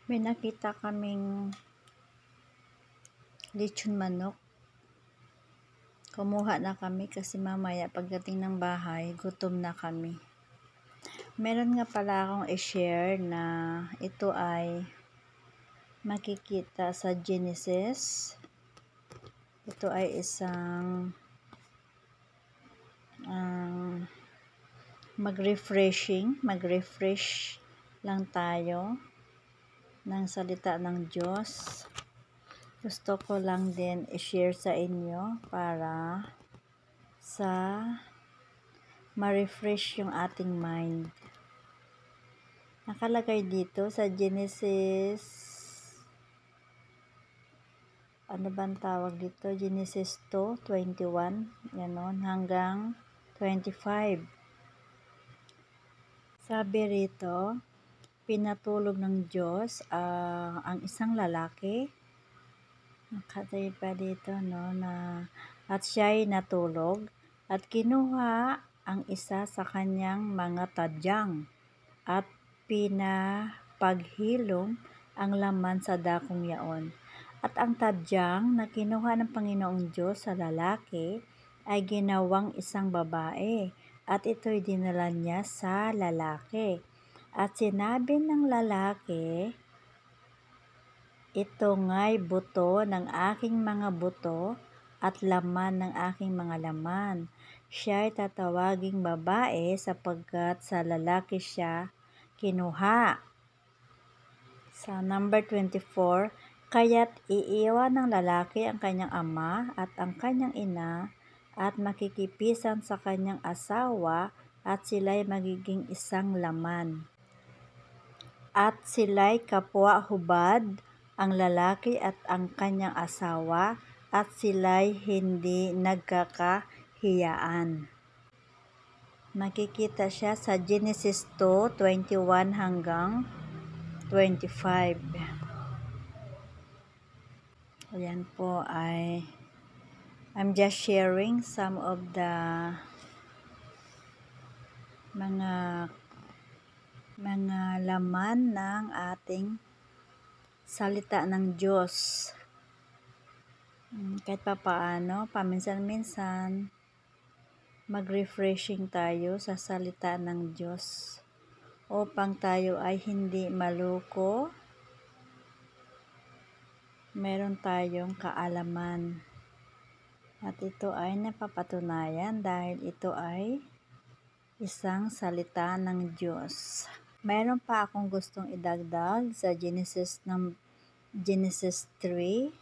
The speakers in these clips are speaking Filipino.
May nakita kaming lechon manok. Kumuha na kami kasi mamaya pagdating ng bahay, gutom na kami. Meron nga pala akong i-share na ito ay makikita sa Genesis. Ito ay isang mag-refresh lang tayo ng salita ng Diyos. Gusto ko lang din i-share sa inyo para sa ma-refresh yung ating mind. Nakalagay dito sa Genesis, ano bang tawag dito? Genesis 2:21, ganon, hanggang 25. Sabi rito, pinatulog ng Diyos ang isang lalaki. Nakatay pa dito, no, na at siya'y natulog at kinuha ang isa sa kanyang mga tadyang at pinapaghilom ang laman sa dakong yaon. At ang tadyang na kinuha ng Panginoong Diyos sa lalaki ay ginawang isang babae at ito'y dinala niya sa lalaki. At sinabi ng lalaki, ito nga'y buto ng aking mga buto at laman ng aking mga laman. Siya'y tatawaging babae sapagkat sa lalaki siya kinuha. Sa number 24, kaya't iiwan ng lalaki ang kanyang ama at ang kanyang ina at makikipisan sa kanyang asawa at sila'y magiging isang laman. At sila'y kapwa-hubad, ang lalaki at ang kanyang asawa, at sila'y hindi nagkakahiyaan. Makikita siya sa Genesis 2:21 hanggang 25. Ayan po ay I'm just sharing some of the mga laman ng ating salita ng Diyos. Kahit papaano, paminsan-minsan, mag-refreshing tayo sa salita ng Diyos upang tayo ay hindi maluko, meron tayong kaalaman. At ito ay napapatunayan dahil ito ay isang salita ng Diyos. Mayroon pa akong gustong idagdag sa Genesis 3.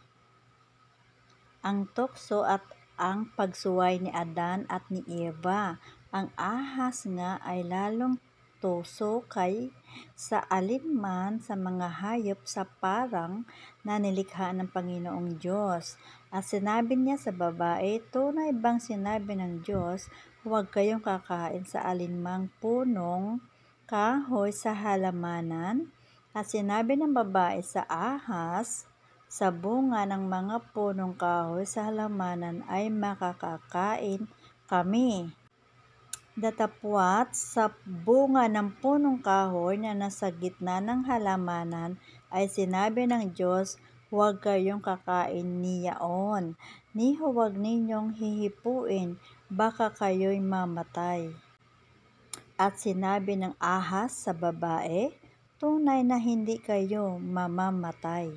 Ang tukso at ang pagsuway ni Adan at ni Eva. Ang ahas nga ay lalong tuso sa alinman sa mga hayop sa parang na nilikha ng Panginoong Diyos. At sinabi niya sa babae, tunay bang sinabi ng Diyos, huwag kayong kakain sa alinmang punong kahoy sa halamanan? At sinabi ng babae sa ahas, sa bunga ng mga punong kahoy sa halamanan ay makakakain kami. Datapwat sa bunga ng punong kahoy na nasa gitna ng halamanan ay sinabi ng Diyos, huwag kayong kakain niyaon, ni huwag ninyong hihipuin, baka kayo'y mamatay. At sinabi ng ahas sa babae, tunay na hindi kayo mamamatay.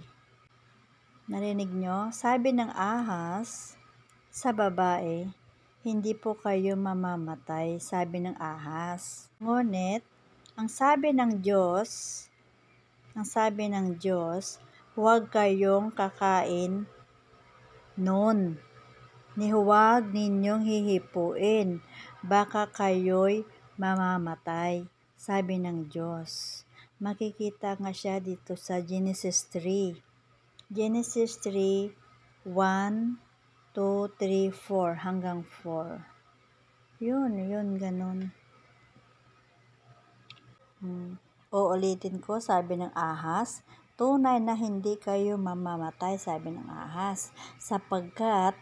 Narinig nyo? Sabi ng ahas sa babae, hindi po kayo mamamatay, sabi ng ahas. Ngunit, ang sabi ng Diyos, huwag kayong kakain nun, ni huwag ninyong hihipuin, baka kayo'y mamamatay, sabi ng Diyos. Makikita nga siya dito sa Genesis 3. Genesis 3, 1, 2, 3, 4 hanggang 4. Yun, ganun. Uulitin ko, sabi ng ahas, tunay na hindi kayo mamamatay, sabi ng ahas, sapagkat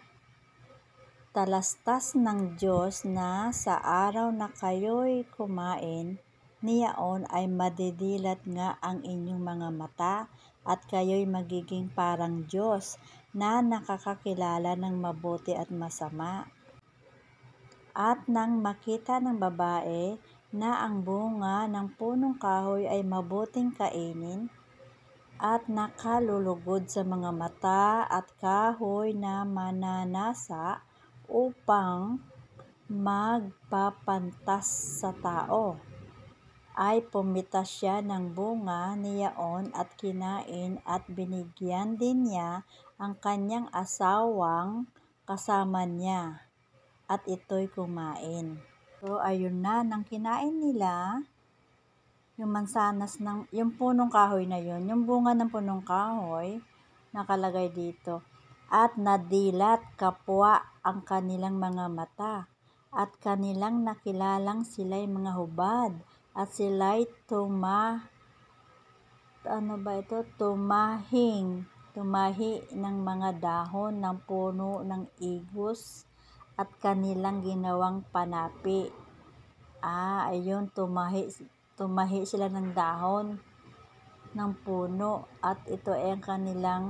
talastas ng Diyos na sa araw na kayo'y kumain, niyaon ay madidilat nga ang inyong mga mata at kayo'y magiging parang Diyos na nakakakilala ng mabuti at masama. At nang makita ng babae na ang bunga ng punong kahoy ay mabuting kainin at nakalulugod sa mga mata at kahoy na mananasa upang magpapantas sa tao, ay pumitas siya ng bunga niyaon at kinain at binigyan din niya ang kanyang asawang kasama niya at ito'y kumain. So ayun na, nang kinain nila yung yung punong kahoy na yun, yung bunga ng punong kahoy, nakalagay dito, at nadilat kapwa ang kanilang mga mata, at kanilang nakilalang sila'y mga hubad, at sila'y tumahi ng mga dahon ng puno ng igos at kanilang ginawang panapi. Ayun, tumahi sila ng dahon ng puno at ito ay ang kanilang